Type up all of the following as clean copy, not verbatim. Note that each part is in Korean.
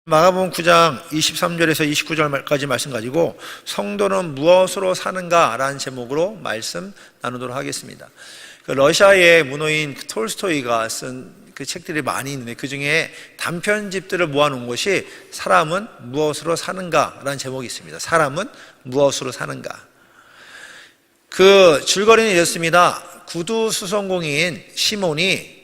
마가복음 9장 23절에서 29절까지 말씀 가지고 성도는 무엇으로 사는가라는 제목으로 말씀 나누도록 하겠습니다. 러시아의 문호인 톨스토이가 쓴 그 책들이 많이 있는데 그 중에 단편집들을 모아놓은 것이 사람은 무엇으로 사는가라는 제목이 있습니다. 사람은 무엇으로 사는가. 그 줄거리는 이렇습니다. 구두 수송공인 시몬이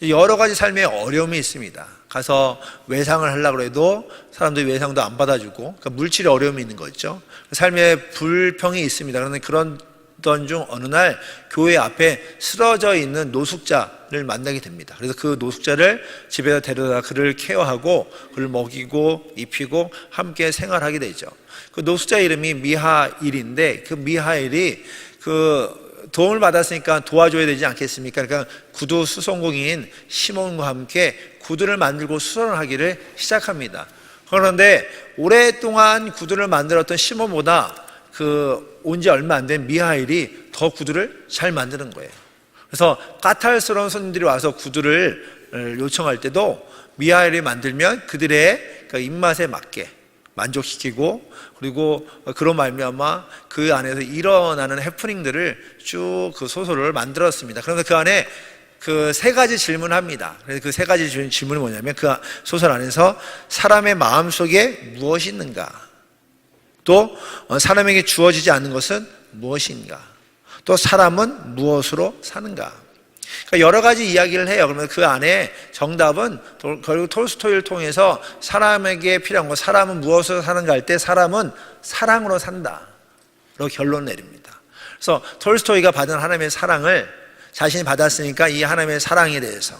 여러 가지 삶에 어려움이 있습니다. 가서 외상을 하려고 해도 사람들이 외상도 안 받아주고, 그러니까 물질의 어려움이 있는 거죠. 삶에 불평이 있습니다. 그런데 그런던 중 어느 날 교회 앞에 쓰러져 있는 노숙자를 만나게 됩니다. 그래서 그 노숙자를 집에서 데려다 그를 케어하고 그를 먹이고 입히고 함께 생활하게 되죠. 그 노숙자 이름이 미하일인데, 그 미하일이 도움을 받았으니까 도와줘야 되지 않겠습니까? 그러니까 구두 수송공인 시몬과 함께 구두를 만들고 수선을 하기를 시작합니다. 그런데 오랫동안 구두를 만들었던 시몬보다 온 지 얼마 안 된 미하일이 더 구두를 잘 만드는 거예요. 그래서 까탈스러운 손님들이 와서 구두를 요청할 때도 미하일이 만들면 그들의 입맛에 맞게 만족시키고, 그리고 그런 말미암아 그 안에서 일어나는 해프닝들을 쭉 그 소설을 만들었습니다. 그런데 그 안에 그 세 가지 질문을 합니다. 그래서 그 세 가지 질문이 뭐냐면, 그 소설 안에서 사람의 마음속에 무엇이 있는가, 또 사람에게 주어지지 않는 것은 무엇인가, 또 사람은 무엇으로 사는가. 그러니까 여러 가지 이야기를 해요. 그러면 그 안에 정답은 결국 톨스토이를 통해서 사람에게 필요한 것, 사람은 무엇으로 사는가 할 때 사람은 사랑으로 산다로 결론을 내립니다. 그래서 톨스토이가 받은 하나님의 사랑을 자신이 받았으니까 이 하나님의 사랑에 대해서,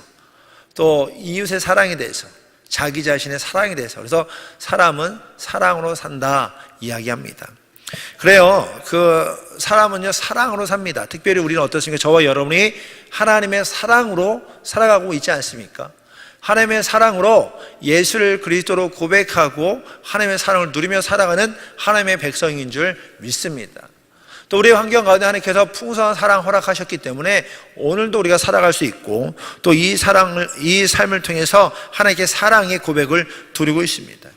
또 이웃의 사랑에 대해서, 자기 자신의 사랑에 대해서, 그래서 사람은 사랑으로 산다 이야기합니다. 그래요. 사람은요, 사랑으로 삽니다. 특별히 우리는 어떻습니까? 저와 여러분이 하나님의 사랑으로 살아가고 있지 않습니까? 하나님의 사랑으로 예수를 그리스도로 고백하고 하나님의 사랑을 누리며 살아가는 하나님의 백성인 줄 믿습니다. 또 우리의 환경 가운데 하나님께서 풍성한 사랑 허락하셨기 때문에 오늘도 우리가 살아갈 수 있고, 또 이 삶을 통해서 하나님께 사랑의 고백을 드리고 있습니다.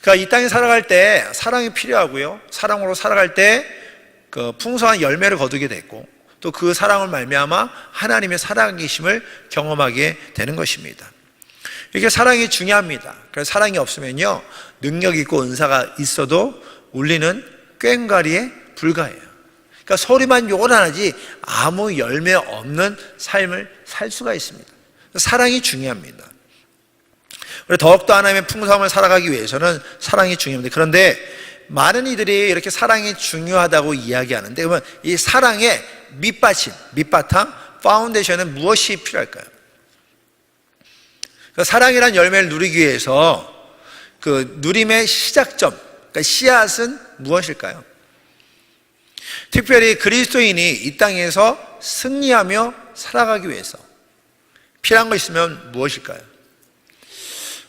그러니까 이 땅에 살아갈 때 사랑이 필요하고요, 사랑으로 살아갈 때 그 풍성한 열매를 거두게 됐고, 또 그 사랑을 말미암아 하나님의 살아계심을 경험하게 되는 것입니다. 이렇게 사랑이 중요합니다. 그래서 사랑이 없으면요, 능력 있고 은사가 있어도 울리는 꽹과리에 불과해요. 그러니까 소리만 요란하지 아무 열매 없는 삶을 살 수가 있습니다. 사랑이 중요합니다. 더욱더 하나님의 풍성함을 살아가기 위해서는 사랑이 중요합니다. 그런데 많은 이들이 이렇게 사랑이 중요하다고 이야기하는데, 그러면 이 사랑의 밑바탕, 파운데이션은 무엇이 필요할까요? 사랑이란 열매를 누리기 위해서 그 누림의 시작점, 그러니까 씨앗은 무엇일까요? 특별히 그리스도인이 이 땅에서 승리하며 살아가기 위해서 필요한 거 있으면 무엇일까요?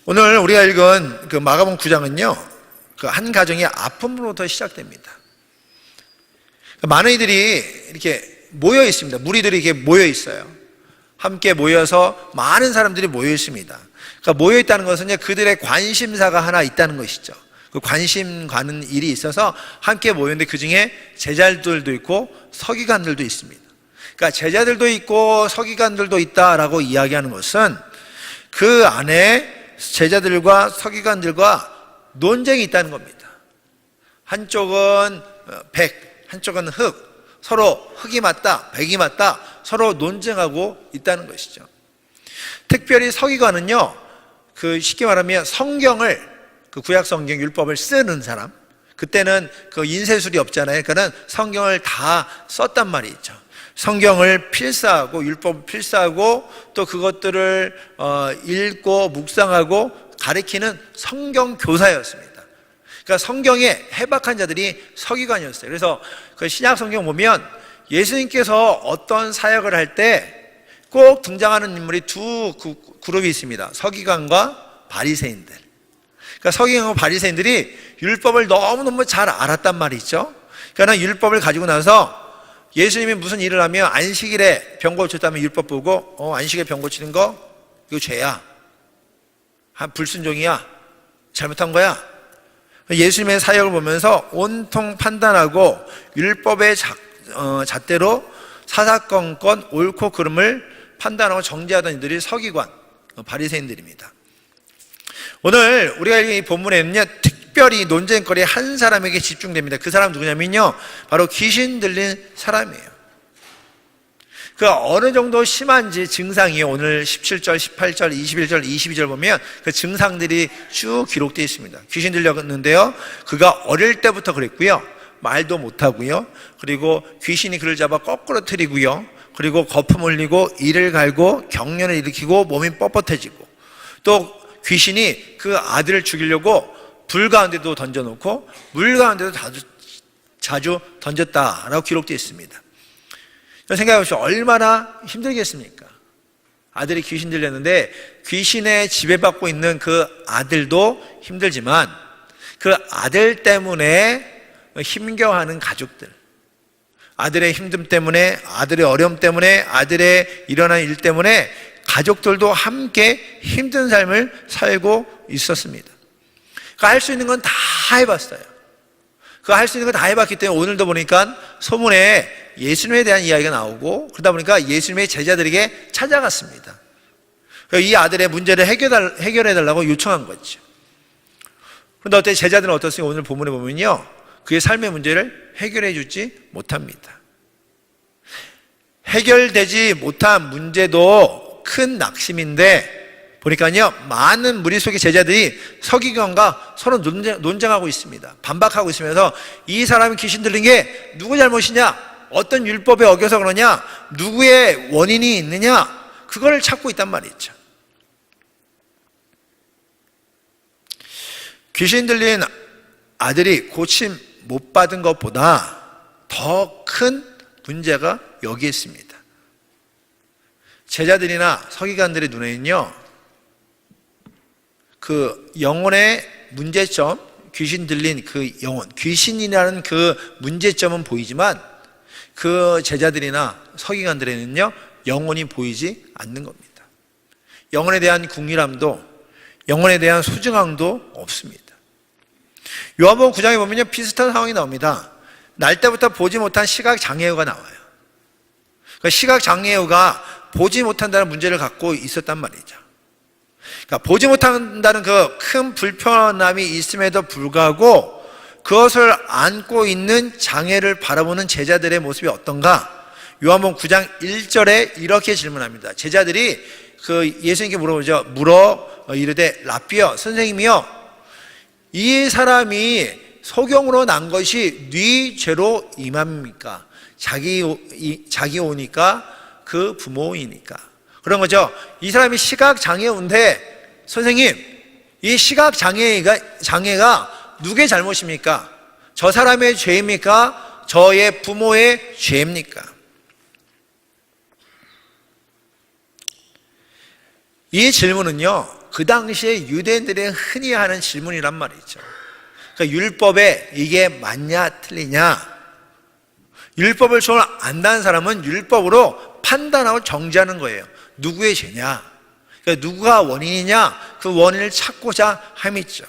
오늘 우리가 읽은 그 마가복음 9장은요, 그 한 가정의 아픔으로부터 시작됩니다. 많은 이들이 이렇게 모여 있습니다. 무리들이 이렇게 모여 있어요. 함께 모여서 많은 사람들이 모여 있습니다. 그러니까 모여 있다는 것은 그들의 관심사가 하나 있다는 것이죠. 그 관심 가는 일이 있어서 함께 모였는데 그 중에 제자들도 있고 서기관들도 있습니다. 그러니까 제자들도 있고 서기관들도 있다라고 이야기하는 것은 그 안에 제자들과 서기관들과 논쟁이 있다는 겁니다. 한쪽은 백, 한쪽은 흑, 서로 흑이 맞다, 백이 맞다, 서로 논쟁하고 있다는 것이죠. 특별히 서기관은요, 쉽게 말하면 성경을, 구약 성경 율법을 쓰는 사람, 그때는 인쇄술이 없잖아요. 그러니까 성경을 다 썼단 말이죠. 성경을 필사하고 율법을 필사하고 또 그것들을 읽고 묵상하고 가르치는 성경 교사였습니다. 그러니까 성경에 해박한 자들이 서기관이었어요. 그래서 그 신약 성경 보면 예수님께서 어떤 사역을 할 때 꼭 등장하는 인물이 두 그룹이 있습니다. 서기관과 바리새인들. 그러니까 서기관과 바리새인들이 율법을 너무너무 잘 알았단 말이죠. 그러니까 율법을 가지고 나서 예수님이 무슨 일을 하면 안식일에 병 고쳤다면 율법 보고 안식일에 병 고치는 거 이거 죄야, 불순종이야, 잘못한 거야. 예수님의 사역을 보면서 온통 판단하고 율법의 잣대로 사사건건 옳고 그름을 판단하고 정죄하던 이들이 서기관, 바리새인들입니다. 오늘 우리가 읽은 이 본문에는요, 특별히 논쟁거리 한 사람에게 집중됩니다. 그 사람 누구냐면요, 바로 귀신 들린 사람이에요. 그 어느 정도 심한지 증상이 오늘 17절, 18절, 21절, 22절 보면 그 증상들이 쭉 기록되어 있습니다. 귀신 들렸는데요, 그가 어릴 때부터 그랬고요, 말도 못하고요, 그리고 귀신이 그를 잡아 거꾸로 트리고요, 그리고 거품 흘리고 이를 갈고 경련을 일으키고 몸이 뻣뻣해지고, 또 귀신이 그 아들을 죽이려고 불 가운데도 던져놓고 물 가운데도 자주 던졌다라고 기록되어 있습니다. 생각해보시죠. 얼마나 힘들겠습니까? 아들이 귀신 들렸는데 귀신에 지배받고 있는 그 아들도 힘들지만 그 아들 때문에 힘겨워하는 가족들, 아들의 힘듦 때문에, 아들의 어려움 때문에, 아들의 일어난 일 때문에 가족들도 함께 힘든 삶을 살고 있었습니다. 할 수 있는 건 다 해봤어요. 그 할 수 있는 거 다 해봤기 때문에 오늘도 보니까 소문에 예수님에 대한 이야기가 나오고, 그러다 보니까 예수님의 제자들에게 찾아갔습니다. 이 아들의 문제를 해결해달라고 요청한 거죠. 그런데 어때? 제자들은 어떻습니까? 오늘 본문에 보면요, 그의 삶의 문제를 해결해 주지 못합니다. 해결되지 못한 문제도 큰 낙심인데 보니까요, 많은 무리 속의 제자들이 서기관과 서로 논쟁하고 있습니다. 반박하고 있으면서 이 사람이 귀신 들린 게 누구 잘못이냐, 어떤 율법에 어겨서 그러냐, 누구의 원인이 있느냐, 그걸 찾고 있단 말이죠. 귀신 들린 아들이 고침 못 받은 것보다 더 큰 문제가 여기에 있습니다. 제자들이나 서기관들의 눈에는요, 그 영혼의 문제점, 귀신 들린 그 영혼, 귀신이라는 그 문제점은 보이지만 그 제자들이나 서기관들에는요, 영혼이 보이지 않는 겁니다. 영혼에 대한 궁일함도, 영혼에 대한 소중함도 없습니다. 요한복음 9장에 보면요, 비슷한 상황이 나옵니다. 날 때부터 보지 못한 시각장애우가 나와요. 그러니까 시각장애우가 보지 못한다는 문제를 갖고 있었단 말이죠. 그러니까 보지 못한다는 그 큰 불편함이 있음에도 불구하고 그것을 안고 있는 장애를 바라보는 제자들의 모습이 어떤가? 요한복음 9장 1절에 이렇게 질문합니다. 제자들이 그 예수님께 물어 이르되 라삐여, 선생님이여, 이 사람이 소경으로 난 것이 네 죄로 임함입니까? 자기 오니까 그 부모이니까. 그런 거죠. 이 사람이 시각장애우인데 선생님, 이 시각장애가 누구의 잘못입니까? 저 사람의 죄입니까? 저의 부모의 죄입니까? 이 질문은요, 그 당시에 유대인들이 흔히 하는 질문이란 말이죠. 그러니까 율법에 이게 맞냐 틀리냐, 율법을 좀 안다는 사람은 율법으로 판단하고 정죄하는 거예요. 누구의 죄냐, 그러니까 누가 원인이냐, 그 원인을 찾고자 함이죠.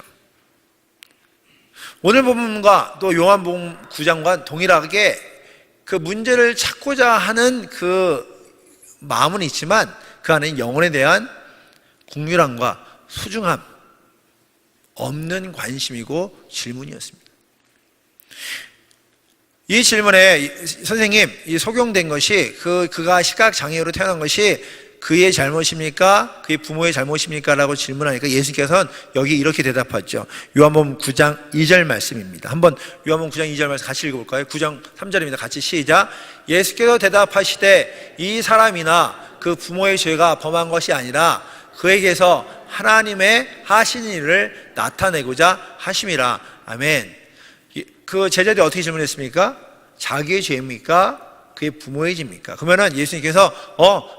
오늘 본문과 또 요한복음 9장과 동일하게 그 문제를 찾고자 하는 그 마음은 있지만 그 안에 영혼에 대한 궁휼함과 소중함 없는 관심이고 질문이었습니다. 이 질문에 선생님, 이 소경된 것이 그가 시각장애우로 태어난 것이 그의 잘못입니까? 그의 부모의 잘못입니까? 라고 질문하니까 예수님께서는 여기 이렇게 대답하죠. 요한복음 9장 2절 말씀입니다. 한번 요한복음 9장 2절 말씀 같이 읽어볼까요? 9장 3절입니다. 같이 시작. 예수께서 대답하시되 이 사람이나 그 부모의 죄가 범한 것이 아니라 그에게서 하나님의 하신 일을 나타내고자 하심이라. 아멘. 그 제자들이 어떻게 질문했습니까? 자기의 죄입니까? 그의 부모의 죄입니까? 그러면은 예수님께서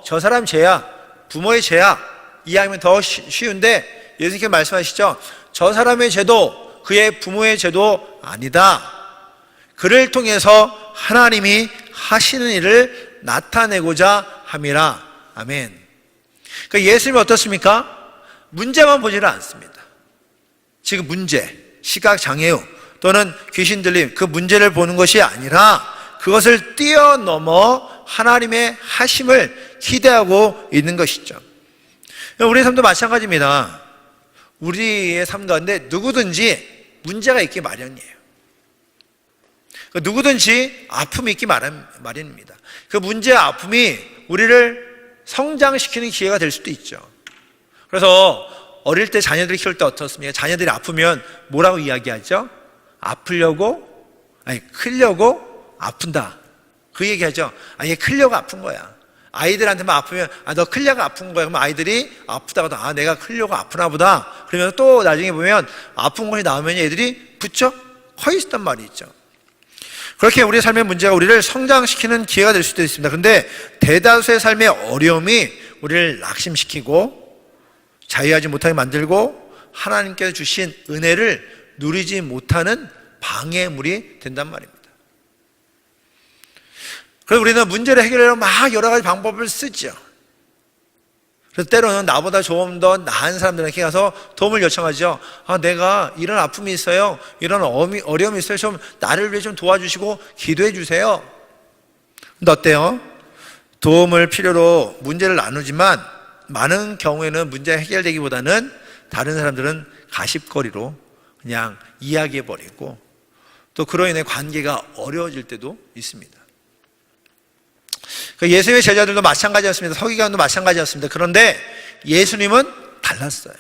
저 사람 죄야, 부모의 죄야, 이해하면 더 쉬운데 예수님께서 말씀하시죠. 저 사람의 죄도 그의 부모의 죄도 아니다. 그를 통해서 하나님이 하시는 일을 나타내고자 함이라. 아멘. 그러니까 예수님이 어떻습니까? 문제만 보지를 않습니다. 지금 문제, 시각장애우 또는 귀신 들림, 그 문제를 보는 것이 아니라 그것을 뛰어넘어 하나님의 하심을 기대하고 있는 것이죠. 우리의 삶도 마찬가지입니다. 우리의 삶 가운데 누구든지 문제가 있기 마련이에요. 누구든지 아픔이 있기 마련입니다. 그 문제와 아픔이 우리를 성장시키는 기회가 될 수도 있죠. 그래서 어릴 때 자녀들을 키울 때 어떻습니까? 자녀들이 아프면 뭐라고 이야기하죠? 크려고 아픈다. 그 얘기하죠. 얘 크려고 아픈 거야. 아이들한테만 아프면 너 크려고 아픈 거야. 그러면 아이들이 아프다고 내가 크려고 아프나 보다. 그러면 또 나중에 보면 아픈 것이 나오면 애들이 부쩍 커 있단 말이 있죠. 그렇게 우리의 삶의 문제가 우리를 성장시키는 기회가 될 수도 있습니다. 그런데 대다수의 삶의 어려움이 우리를 낙심시키고 자유하지 못하게 만들고 하나님께서 주신 은혜를 누리지 못하는 방해물이 된단 말입니다. 그래서 우리는 문제를 해결하려고 막 여러 가지 방법을 쓰죠. 그래서 때로는 나보다 좀 더 나은 사람들에게 가서 도움을 요청하죠. 내가 이런 아픔이 있어요. 이런 어려움이 있어요. 좀 나를 위해 좀 도와주시고 기도해 주세요. 근데 어때요? 도움을 필요로 문제를 나누지만 많은 경우에는 문제가 해결되기보다는 다른 사람들은 가십거리로 그냥 이야기해버리고 또 그로 인해 관계가 어려워질 때도 있습니다. 예수님의 제자들도 마찬가지였습니다. 서기관도 마찬가지였습니다. 그런데 예수님은 달랐어요.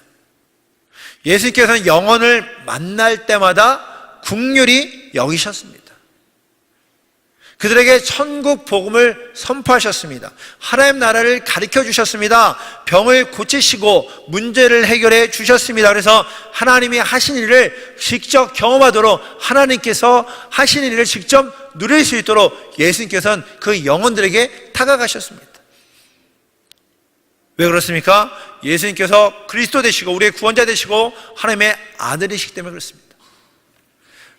예수님께서는 영혼을 만날 때마다 긍휼히 여기셨습니다. 그들에게 천국 복음을 선포하셨습니다. 하나님 나라를 가르쳐 주셨습니다. 병을 고치시고 문제를 해결해 주셨습니다. 그래서 하나님이 하신 일을 직접 경험하도록 하나님께서 하신 일을 직접 누릴 수 있도록 예수님께서는 그 영혼들에게 다가가셨습니다. 왜 그렇습니까? 예수님께서 그리스도 되시고 우리의 구원자 되시고 하나님의 아들이시기 때문에 그렇습니다.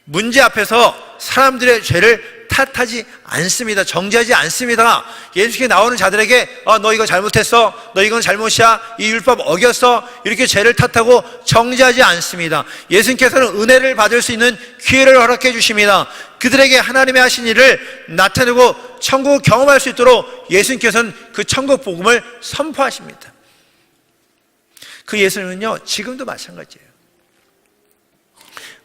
문제 앞에서 사람들의 죄를 탓하지 않습니다. 정죄하지 않습니다. 예수께 나오는 자들에게 너 이거 잘못했어, 너 이건 잘못이야, 이 율법 어겼어, 이렇게 죄를 탓하고 정죄하지 않습니다. 예수님께서는 은혜를 받을 수 있는 기회를 허락해 주십니다. 그들에게 하나님의 하신 일을 나타내고 천국을 경험할 수 있도록 예수님께서는 그 천국 복음을 선포하십니다. 그 예수님은요 지금도 마찬가지예요.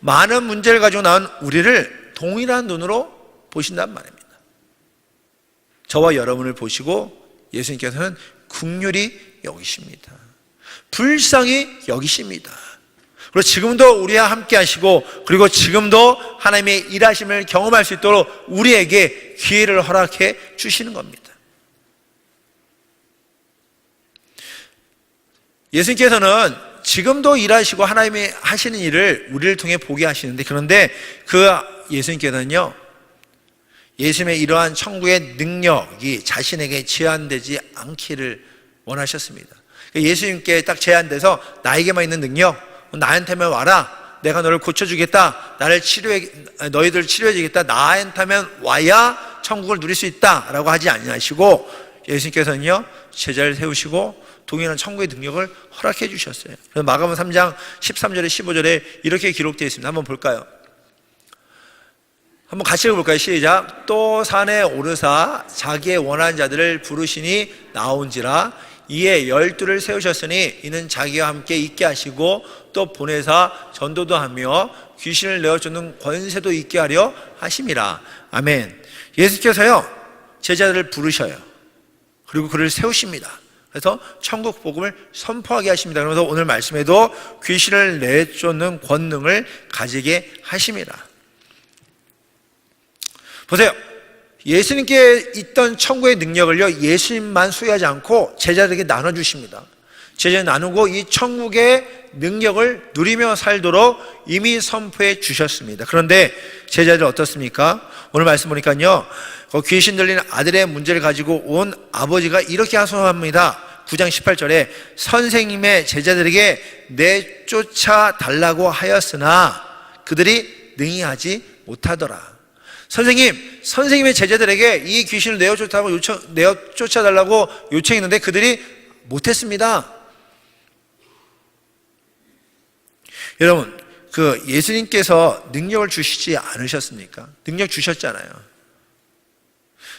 많은 문제를 가지고 나온 우리를 동일한 눈으로 보신단 말입니다. 저와 여러분을 보시고 예수님께서는 긍휼히 여기십니다. 불쌍히 여기십니다. 그리고 지금도 우리와 함께 하시고 그리고 지금도 하나님의 일하심을 경험할 수 있도록 우리에게 기회를 허락해 주시는 겁니다. 예수님께서는 지금도 일하시고 하나님이 하시는 일을 우리를 통해 보게 하시는데 그런데 그 예수님께서는요 예수님의 이러한 천국의 능력이 자신에게 제한되지 않기를 원하셨습니다. 예수님께 딱 제한돼서 나에게만 있는 능력, 나한테만 와라, 내가 너를 고쳐주겠다, 너희들 치료해주겠다, 나한테만 와야 천국을 누릴 수 있다라고 하지 아니하시고 예수님께서는요 제자를 세우시고 동일한 천국의 능력을 허락해 주셨어요. 그래서 마가복음 3장 13절에 15절에 이렇게 기록되어 있습니다. 한번 볼까요? 한번 같이 읽어볼까요? 시작. 또 산에 오르사 자기의 원하는 자들을 부르시니 나온지라 이에 12를 세우셨으니 이는 자기와 함께 있게 하시고 또 보내사 전도도 하며 귀신을 내어쫓는 권세도 있게 하려 하심이라. 아멘. 예수께서요 제자들을 부르셔요. 그리고 그를 세우십니다. 그래서 천국 복음을 선포하게 하십니다. 그러면서 오늘 말씀에도 귀신을 내쫓는 권능을 가지게 하십니다. 보세요. 예수님께 있던 천국의 능력을요 예수님만 소유하지 않고 제자들에게 나눠주십니다. 제자들 나누고 이 천국의 능력을 누리며 살도록 이미 선포해 주셨습니다. 그런데 제자들 어떻습니까? 오늘 말씀 보니까요 귀신 들린 아들의 문제를 가지고 온 아버지가 이렇게 하소합니다. 9장 18절에 선생님의 제자들에게 내쫓아 달라고 하였으나 그들이 능히 하지 못하더라. 선생님의 제자들에게 이 귀신을 내쫓아 달라고 요청했는데 그들이 못했습니다. 여러분, 예수님께서 능력을 주시지 않으셨습니까? 능력 주셨잖아요.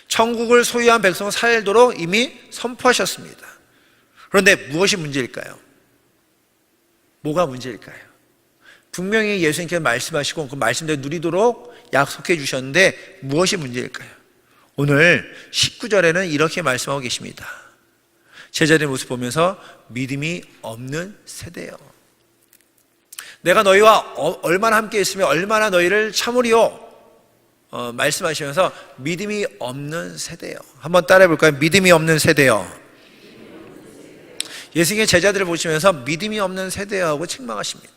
천국을 소유한 백성을 살도록 이미 선포하셨습니다. 그런데 무엇이 문제일까요? 뭐가 문제일까요? 분명히 예수님께서 말씀하시고 그 말씀대로 누리도록 약속해 주셨는데 무엇이 문제일까요? 오늘 19절에는 이렇게 말씀하고 계십니다. 제자들의 모습 보면서 믿음이 없는 세대요. 내가 너희와 얼마나 함께 있으며 얼마나 너희를 참으리요 말씀하시면서 믿음이 없는 세대요. 한번 따라해 볼까요? 믿음이 없는 세대요. 예수님의 제자들을 보시면서 믿음이 없는 세대요 하고 책망하십니다.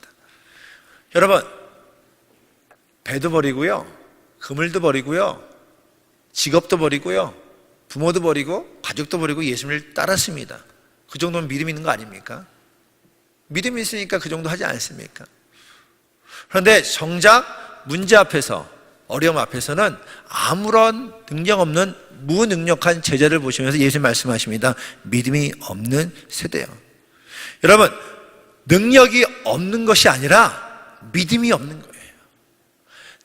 여러분, 배도 버리고요, 그물도 버리고요, 직업도 버리고요, 부모도 버리고 가족도 버리고 예수님을 따랐습니다. 그 정도면 믿음 있는 거 아닙니까? 믿음이 있으니까 그 정도 하지 않습니까? 그런데 정작 문제 앞에서, 어려움 앞에서는 아무런 능력 없는 무능력한 제자를 보시면서 예수님 말씀하십니다. 믿음이 없는 세대요. 여러분, 능력이 없는 것이 아니라 믿음이 없는 거예요.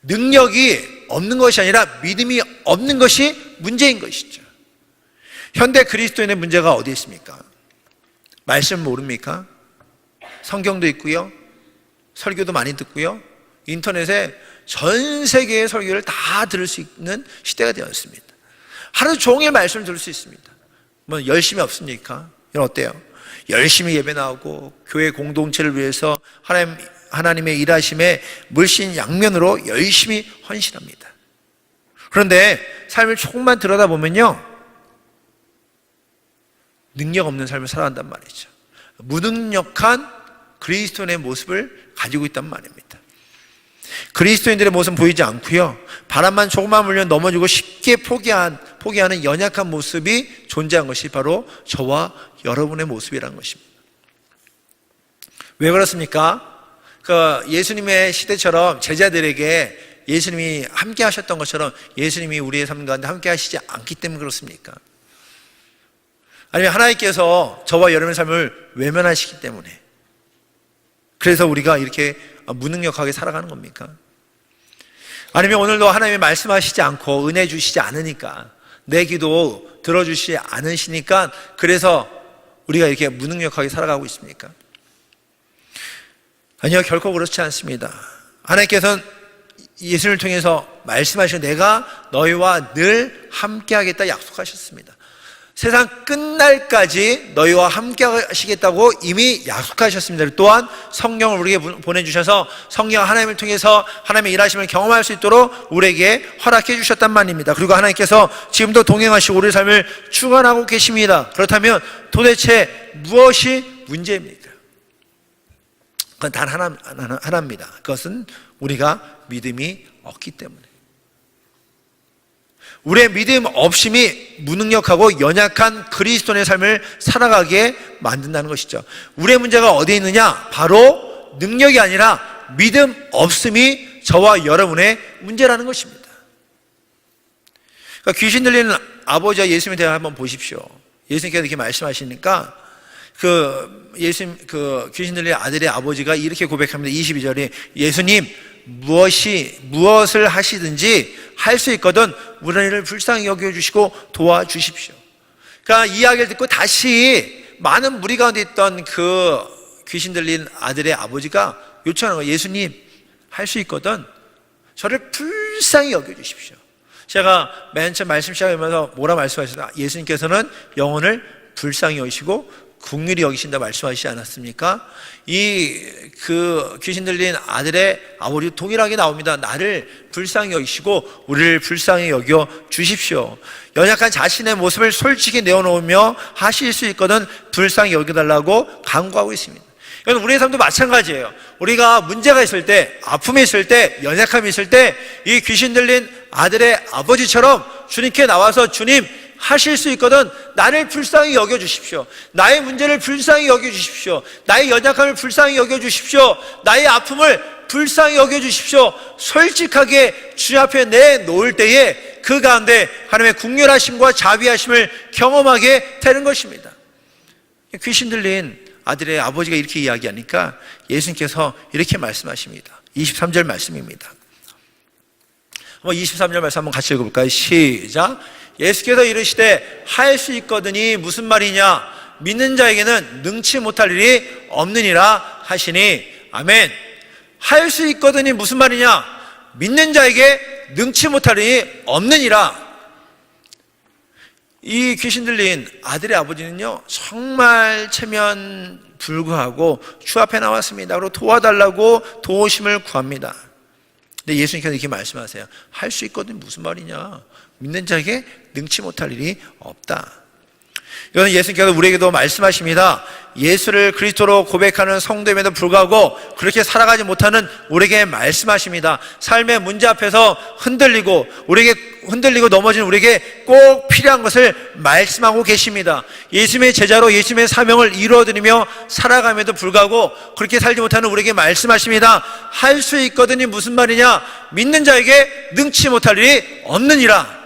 능력이 없는 것이 아니라 믿음이 없는 것이 문제인 것이죠. 현대 그리스도인의 문제가 어디 있습니까? 말씀 모릅니까? 성경도 있고요, 설교도 많이 듣고요, 인터넷에 전 세계의 설교를 다 들을 수 있는 시대가 되었습니다. 하루 종일 말씀을 들을 수 있습니다. 뭐 열심히 없습니까? 이건 어때요? 열심히 예배 나오고 교회 공동체를 위해서 하나님의 일하심에 물씬 양면으로 열심히 헌신합니다. 그런데 삶을 조금만 들여다보면요, 능력 없는 삶을 살아간단 말이죠. 무능력한 그리스도인의 모습을 가지고 있단 말입니다. 그리스도인들의 모습은 보이지 않고요, 바람만 조금만 불면 넘어지고 쉽게 포기하는 연약한 모습이 존재한 것이 바로 저와 여러분의 모습이라는 것입니다. 왜 그렇습니까? 예수님의 시대처럼 제자들에게 예수님이 함께 하셨던 것처럼 예수님이 우리의 삶 가운데 함께 하시지 않기 때문에 그렇습니까? 아니면 하나님께서 저와 여러분의 삶을 외면하시기 때문에, 그래서 우리가 이렇게 무능력하게 살아가는 겁니까? 아니면 오늘도 하나님이 말씀하시지 않고 은혜 주시지 않으니까, 내 기도 들어주시지 않으시니까 그래서 우리가 이렇게 무능력하게 살아가고 있습니까? 아니요, 결코 그렇지 않습니다. 하나님께서는 예수님을 통해서 말씀하시고 내가 너희와 늘 함께 하겠다 약속하셨습니다. 세상 끝날까지 너희와 함께 하시겠다고 이미 약속하셨습니다. 또한 성령을 우리에게 보내주셔서 성령 하나님을 통해서 하나님의 일하심을 경험할 수 있도록 우리에게 허락해 주셨단 말입니다. 그리고 하나님께서 지금도 동행하시고 우리의 삶을 주관하고 계십니다. 그렇다면 도대체 무엇이 문제입니까? 그건 단 하나입니다. 그것은 우리가 믿음이 없기 때문에. 우리의 믿음 없음이 무능력하고 연약한 그리스도인의 삶을 살아가게 만든다는 것이죠. 우리의 문제가 어디에 있느냐? 바로 능력이 아니라 믿음 없음이 저와 여러분의 문제라는 것입니다. 그러니까 귀신 들리는 아버지와 예수님에 대해 한번 보십시오. 예수님께서 이렇게 말씀하시니까 귀신 들린 아들의 아버지가 이렇게 고백합니다. 22절에 예수님, 무엇을 하시든지 할 수 있거든 우리를 불쌍히 여겨주시고 도와주십시오. 그러니까 이 이야기를 듣고 다시 많은 무리 가운데 있던 그 귀신 들린 아들의 아버지가 요청하는 거예요. 예수님, 할 수 있거든 저를 불쌍히 여겨주십시오. 제가 맨 처음 말씀 시작하면서 뭐라 말씀하셨나? 예수님께서는 영혼을 불쌍히 여기시고 긍휼히 여기신다 말씀하시지 않았습니까? 귀신 들린 아들의 아버지 동일하게 나옵니다. 나를 불쌍히 여기시고 우리를 불쌍히 여겨 주십시오. 연약한 자신의 모습을 솔직히 내어놓으며 하실 수 있거든 불쌍히 여겨달라고 간구하고 있습니다. 이건 우리의 삶도 마찬가지예요. 우리가 문제가 있을 때, 아픔이 있을 때, 연약함이 있을 때 이 귀신 들린 아들의 아버지처럼 주님께 나와서 주님, 하실 수 있거든 나를 불쌍히 여겨주십시오. 나의 문제를 불쌍히 여겨주십시오. 나의 연약함을 불쌍히 여겨주십시오. 나의 아픔을 불쌍히 여겨주십시오. 솔직하게 주님 앞에 내놓을 때에 그 가운데 하나님의 긍휼하심과 자비하심을 경험하게 되는 것입니다. 귀신 들린 아들의 아버지가 이렇게 이야기하니까 예수님께서 이렇게 말씀하십니다. 23절 말씀입니다. 한번 23절 말씀 한번 같이 읽어볼까요? 시작. 예수께서 이르시되 할 수 있거든이 무슨 말이냐? 믿는 자에게는 능치 못할 일이 없느니라 하시니. 아멘. 할 수 있거든이 무슨 말이냐? 믿는 자에게 능치 못할 일이 없느니라. 이 귀신 들린 아들의 아버지는요, 정말 체면 불구하고 주 앞에 나왔습니다. 그리고 도와달라고 도우심을 구합니다. 근데 예수님께서 이렇게 말씀하세요. 할 수 있거든 무슨 말이냐? 믿는 자에게 능치 못할 일이 없다. 이거는 예수님께서 우리에게도 말씀하십니다. 예수를 그리스도로 고백하는 성도임에도 불구하고 그렇게 살아가지 못하는 우리에게 말씀하십니다. 삶의 문제 앞에서 흔들리고 넘어진 우리에게 꼭 필요한 것을 말씀하고 계십니다. 예수님의 제자로 예수님의 사명을 이루어드리며 살아감에도 불구하고 그렇게 살지 못하는 우리에게 말씀하십니다. 할 수 있거든이 무슨 말이냐? 믿는 자에게 능치 못할 일이 없느니라.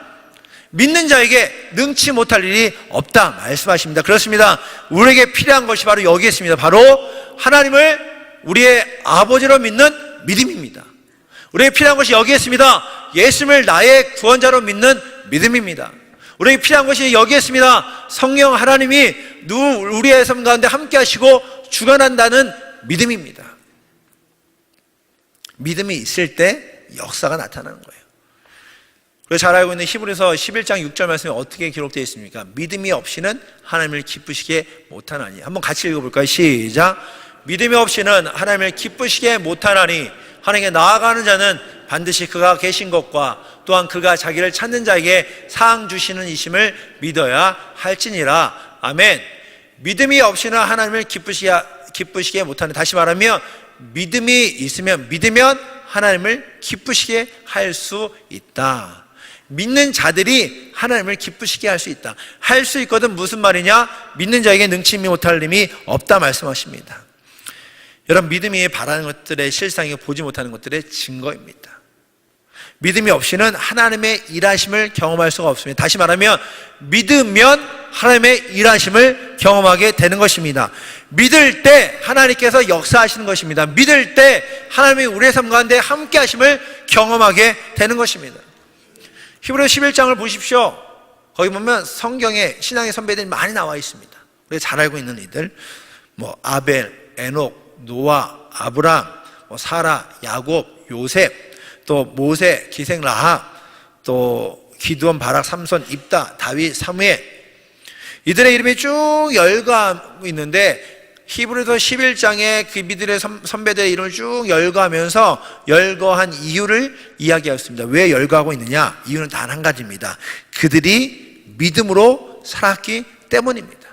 믿는 자에게 능치 못할 일이 없다 말씀하십니다. 그렇습니다. 우리에게 필요한 것이 바로 여기에 있습니다. 바로 하나님을 우리의 아버지로 믿는 믿음입니다. 우리에게 필요한 것이 여기에 있습니다. 예수님을 나의 구원자로 믿는 믿음입니다. 우리에게 필요한 것이 여기에 있습니다. 성령 하나님이 우리의 삶 가운데 함께 하시고 주관한다는 믿음입니다. 믿음이 있을 때 역사가 나타나는 거예요. 그래서 잘 알고 있는 히브리서 11장 6절 말씀에 어떻게 기록되어 있습니까? 믿음이 없이는 하나님을 기쁘시게 못하나니. 한번 같이 읽어볼까요? 시작. 믿음이 없이는 하나님을 기쁘시게 못하나니 하나님께 나아가는 자는 반드시 그가 계신 것과 또한 그가 자기를 찾는 자에게 상 주시는 이심을 믿어야 할지니라. 아멘. 믿음이 없이는 하나님을 기쁘시게 못하는. 다시 말하면 믿음이 있으면, 믿으면 하나님을 기쁘시게 할 수 있다. 믿는 자들이 하나님을 기쁘시게 할 수 있다. 할 수 있거든 무슨 말이냐? 믿는 자에게 능치 못할 힘이 없다 말씀하십니다. 여러분, 믿음이 바라는 것들의 실상이 보지 못하는 것들의 증거입니다. 믿음이 없이는 하나님의 일하심을 경험할 수가 없습니다. 다시 말하면 믿으면 하나님의 일하심을 경험하게 되는 것입니다. 믿을 때 하나님께서 역사하시는 것입니다. 믿을 때 하나님이 우리의 삶 가운데 함께 하심을 경험하게 되는 것입니다. 히브리서 11장을 보십시오. 거기 보면 성경에 신앙의 선배들이 많이 나와 있습니다. 우리가 잘 알고 있는 이들, 아벨, 에녹, 노아, 아브람, 사라, 야곱, 요셉, 또 모세, 기생 라합, 또 기드온, 바락, 삼손, 입다, 다윗, 사무엘, 이들의 이름이 쭉 열거하고 있는데 히브리서 11장에 그 이들의 선배들의 이름을 쭉 열거하면서 열거한 이유를 이야기하였습니다. 왜 열거하고 있느냐? 이유는 단 한 가지입니다. 그들이 믿음으로 살았기 때문입니다.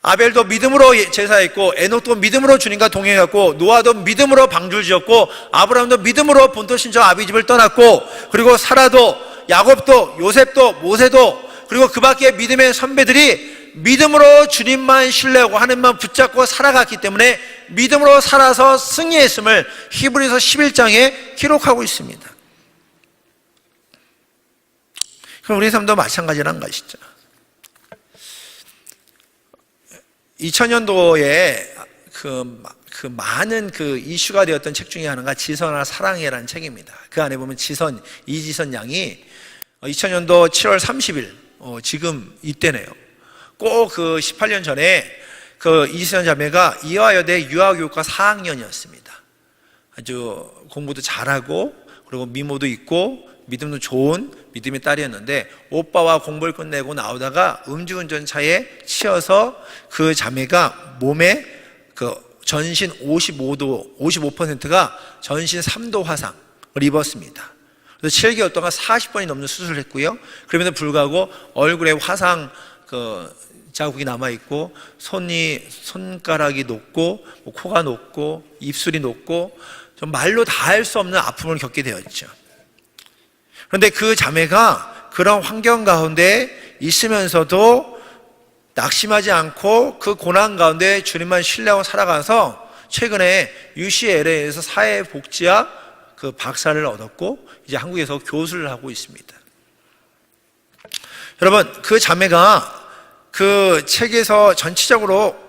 아벨도 믿음으로 제사했고, 에녹도 믿음으로 주님과 동행했고, 노아도 믿음으로 방주를 지었고, 아브라함도 믿음으로 본토 신정 아비집을 떠났고, 그리고 사라도, 야곱도, 요셉도, 모세도, 그리고 그 밖에 믿음의 선배들이 믿음으로 주님만 신뢰하고 하나님만 붙잡고 살아갔기 때문에 믿음으로 살아서 승리했음을 히브리서 11장에 기록하고 있습니다. 그럼 우리 삶도 마찬가지라는 것이죠. 2000년도에 그 많은 그 이슈가 되었던 책 중에 하나가 지선아 사랑해라는 책입니다. 그 안에 보면 이지선 양이 2000년도 7월 30일, 지금 이때네요. 꼭 그 18년 전에 그 이지선 자매가 이화여대 유아교육과 4학년이었습니다. 아주 공부도 잘하고, 그리고 미모도 있고, 믿음도 좋은 믿음의 딸이었는데, 오빠와 공부를 끝내고 나오다가 음주운전 차에 치여서 그 자매가 몸에 그 전신 55%가 전신 3도 화상을 입었습니다. 그래서 7개월 동안 40번이 넘는 수술을 했고요. 그럼에도 불구하고 얼굴에 화상 자국이 남아있고, 손가락이 녹고, 코가 녹고, 입술이 녹고, 좀 말로 다 할 수 없는 아픔을 겪게 되었죠. 그런데 그 자매가 그런 환경 가운데 있으면서도 낙심하지 않고 그 고난 가운데 주님만 신뢰하고 살아가서 최근에 UCLA에서 사회복지학 그 박사를 얻었고 이제 한국에서 교수를 하고 있습니다. 여러분, 그 자매가 그 책에서 전체적으로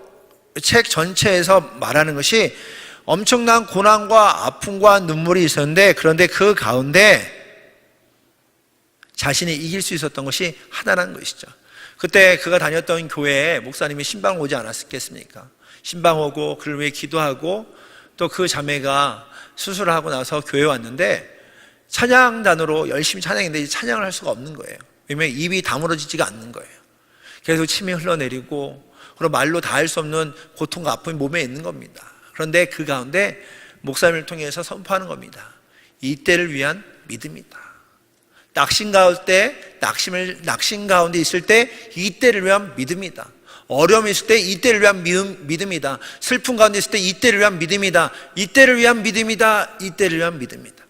책 전체에서 말하는 것이 엄청난 고난과 아픔과 눈물이 있었는데, 그런데 그 가운데 자신이 이길 수 있었던 것이 하나라는 것이죠. 그때 그가 다녔던 교회에 목사님이 신방 오지 않았겠습니까? 신방 오고 그를 위해 기도하고, 또 그 자매가 수술을 하고 나서 교회에 왔는데 찬양단으로 열심히 찬양했는데 찬양을 할 수가 없는 거예요. 왜냐하면 입이 다물어지지가 않는 거예요. 계속 침이 흘러내리고, 그리고 말로 다 할 수 없는 고통과 아픔이 몸에 있는 겁니다. 그런데 그 가운데 목사님을 통해서 선포하는 겁니다. 이때를 위한 믿음이다. 낙심 가운데 있을 때 이때를 위한 믿음이다. 어려움이 있을 때 이때를 위한 믿음이다. 슬픔 가운데 있을 때 이때를 위한 믿음이다. 이때를 위한 믿음이다. 이때를 위한 믿음이다.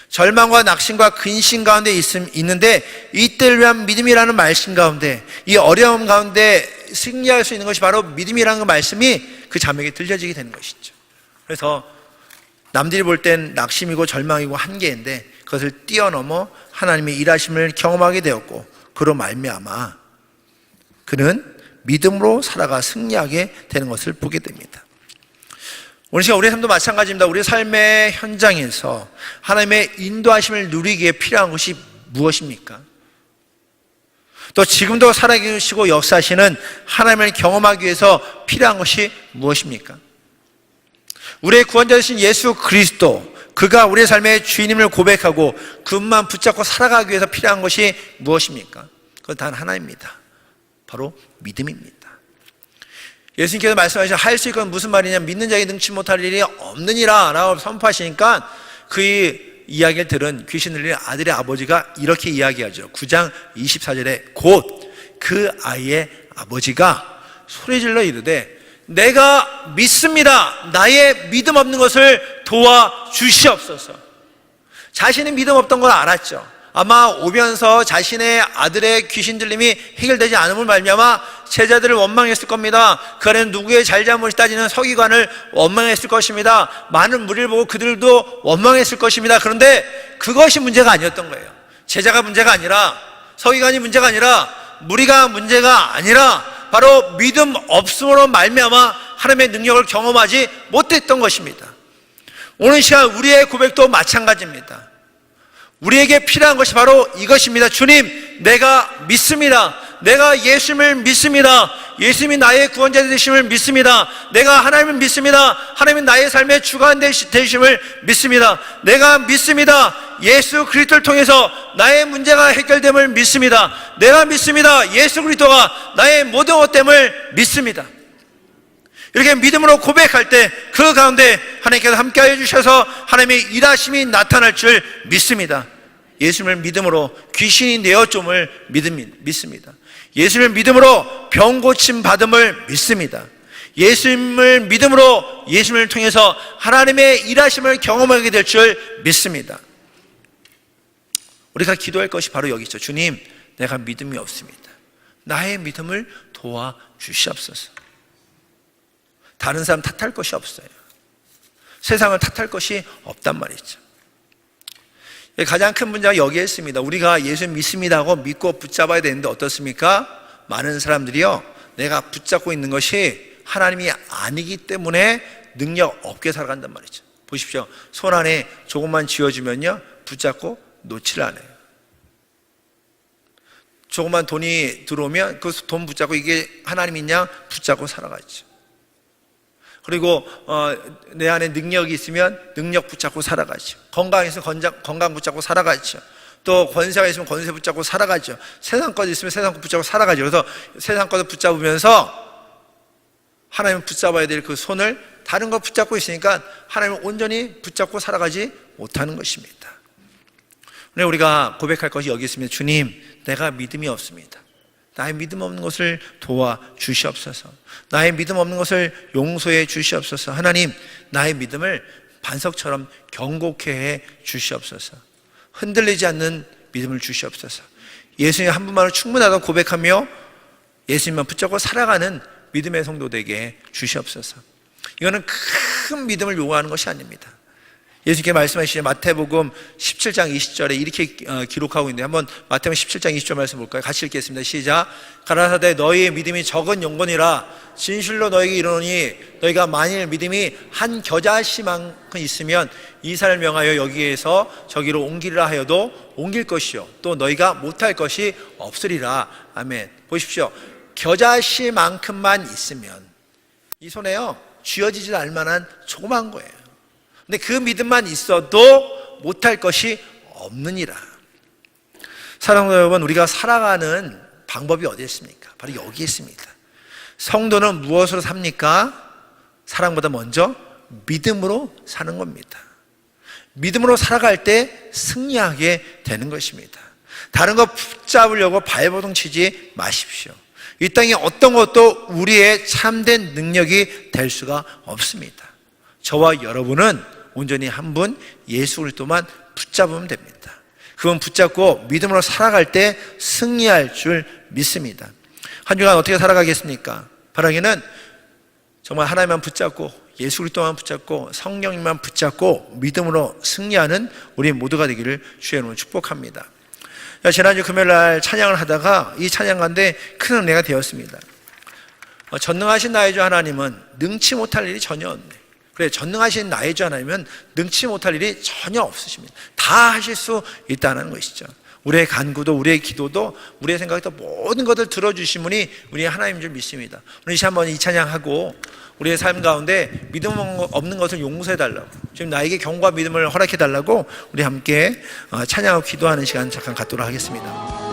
절망과 낙심과 근심 가운데 있는데 이때를 위한 믿음이라는 말씀 가운데, 이 어려움 가운데 승리할 수 있는 것이 바로 믿음이라는 그 말씀이 그 자매에게 들려지게 되는 것이죠. 그래서 남들이 볼 땐 낙심이고 절망이고 한계인데 그것을 뛰어넘어 하나님의 일하심을 경험하게 되었고, 그로 말미암아 그는 믿음으로 살아가 승리하게 되는 것을 보게 됩니다. 오늘 시간 우리의 삶도 마찬가지입니다. 우리 삶의 현장에서 하나님의 인도하심을 누리기에 필요한 것이 무엇입니까? 또 지금도 살아계시고 역사하시는 하나님을 경험하기 위해서 필요한 것이 무엇입니까? 우리의 구원자 되신 예수 그리스도, 그가 우리의 삶의 주인임을 고백하고 그분만 붙잡고 살아가기 위해서 필요한 것이 무엇입니까? 그건 단 하나입니다. 바로 믿음입니다. 예수님께서 말씀하신 할 수 있건 무슨 말이냐, 믿는 자에게 능치 못할 일이 없느니라 라고 선포하시니까 그 이야기를 들은 귀신 들린 아들의 아버지가 이렇게 이야기하죠. 9장 24절에 곧 그 아이의 아버지가 소리질러 이르되 내가 믿습니다. 나의 믿음 없는 것을 도와주시옵소서. 자신이 믿음 없던 걸 알았죠. 아마 오면서 자신의 아들의 귀신 들림이 해결되지 않음을 말미암아 제자들을 원망했을 겁니다. 그 안에는 누구의 잘잘못이 따지는 서기관을 원망했을 것입니다. 많은 무리를 보고 그들도 원망했을 것입니다. 그런데 그것이 문제가 아니었던 거예요. 제자가 문제가 아니라, 서기관이 문제가 아니라, 무리가 문제가 아니라 바로 믿음 없음으로 말미암아 하나님의 능력을 경험하지 못했던 것입니다. 오늘 시간 우리의 고백도 마찬가지입니다. 우리에게 필요한 것이 바로 이것입니다. 주님, 내가 믿습니다. 내가 예수님을 믿습니다. 예수님이 나의 구원자 되심을 믿습니다. 내가 하나님을 믿습니다. 하나님은 나의 삶의 주관 되심을 믿습니다. 내가 믿습니다. 예수 그리스도를 통해서 나의 문제가 해결됨을 믿습니다. 내가 믿습니다. 예수 그리스도가 나의 모든 것됨을 믿습니다. 이렇게 믿음으로 고백할 때 그 가운데 하나님께서 함께하여 주셔서 하나님의 일하심이 나타날 줄 믿습니다. 예수님을 믿음으로 귀신이 내어좀을 믿습니다. 예수님을 믿음으로 병 고침 받음을 믿습니다. 예수님을 믿음으로 예수님을 통해서 하나님의 일하심을 경험하게 될 줄 믿습니다. 우리가 기도할 것이 바로 여기 있죠. 주님, 내가 믿음이 없습니다. 나의 믿음을 도와주시옵소서. 다른 사람 탓할 것이 없어요. 세상을 탓할 것이 없단 말이죠. 가장 큰 문제가 여기에 있습니다. 우리가 예수 믿습니다 하고 믿고 붙잡아야 되는데 어떻습니까? 많은 사람들이요, 내가 붙잡고 있는 것이 하나님이 아니기 때문에 능력 없게 살아간단 말이죠. 보십시오. 손 안에 조금만 쥐어주면요, 붙잡고 놓지를 않아요. 조금만 돈이 들어오면 그 돈 붙잡고 이게 하나님이냐 붙잡고 살아가죠. 그리고 내 안에 능력이 있으면 능력 붙잡고 살아가죠. 건강이 있으면 건강 붙잡고 살아가죠. 또 권세가 있으면 권세 붙잡고 살아가죠. 세상 것 있으면 세상 것 붙잡고 살아가죠. 그래서 세상 것을 붙잡으면서 하나님 붙잡아야 될 그 손을 다른 거 붙잡고 있으니까 하나님을 온전히 붙잡고 살아가지 못하는 것입니다. 오늘 우리가 고백할 것이 여기 있습니다. 주님, 내가 믿음이 없습니다. 나의 믿음 없는 것을 도와주시옵소서. 나의 믿음 없는 것을 용서해 주시옵소서. 하나님, 나의 믿음을 반석처럼 견고케 해 주시옵소서. 흔들리지 않는 믿음을 주시옵소서. 예수님 한 분만으로 충분하다고 고백하며 예수님만 붙잡고 살아가는 믿음의 성도 되게 주시옵소서. 이거는 큰 믿음을 요구하는 것이 아닙니다. 예수님께 말씀하시죠. 마태복음 17장 20절에 이렇게 기록하고 있는데 한번 마태복음 17장 20절 말씀 볼까요? 같이 읽겠습니다. 시작. 가라사대 너희의 믿음이 적은 영혼이라 진실로 너희에게 이르노니 너희가 만일 믿음이 한 겨자씨만큼 있으면 이사를 명하여 여기에서 저기로 옮기리라 하여도 옮길 것이요 또 너희가 못할 것이 없으리라. 아멘. 보십시오. 겨자씨만큼만 있으면 이 손에요 쥐어지지 않을 만한 조그만 거예요. 근데 그 믿음만 있어도 못할 것이 없느니라. 사랑하는 여러분, 우리가 살아가는 방법이 어디에 있습니까? 바로 여기 있습니다. 성도는 무엇으로 삽니까? 사랑보다 먼저 믿음으로 사는 겁니다. 믿음으로 살아갈 때 승리하게 되는 것입니다. 다른 거 붙잡으려고 발버둥 치지 마십시오. 이 땅에 어떤 것도 우리의 참된 능력이 될 수가 없습니다. 저와 여러분은 온전히 한 분 예수 그리스도만 붙잡으면 됩니다. 그분 붙잡고 믿음으로 살아갈 때 승리할 줄 믿습니다. 한 주간 어떻게 살아가겠습니까? 바라기는 정말 하나님만 붙잡고 예수 그리스도만 붙잡고 성령님만 붙잡고 믿음으로 승리하는 우리 모두가 되기를 주의 이름으로 축복합니다. 지난주 금요일날 찬양을 하다가 이 찬양 가운데 큰 은혜가 되었습니다. 전능하신 나의 주 하나님은 능치 못할 일이 전혀 없네. 그래, 전능하신 나의 주 하나님은 능치 못할 일이 전혀 없으십니다. 다 하실 수 있다는 것이죠. 우리의 간구도 우리의 기도도 우리의 생각도 모든 것을 들어주신 분이 우리 하나님인 줄 믿습니다. 오늘 한번 이 찬양하고 우리의 삶 가운데 믿음 없는 것을 용서해달라고, 지금 나에게 경과 믿음을 허락해달라고 우리 함께 찬양하고 기도하는 시간 잠깐 갖도록 하겠습니다.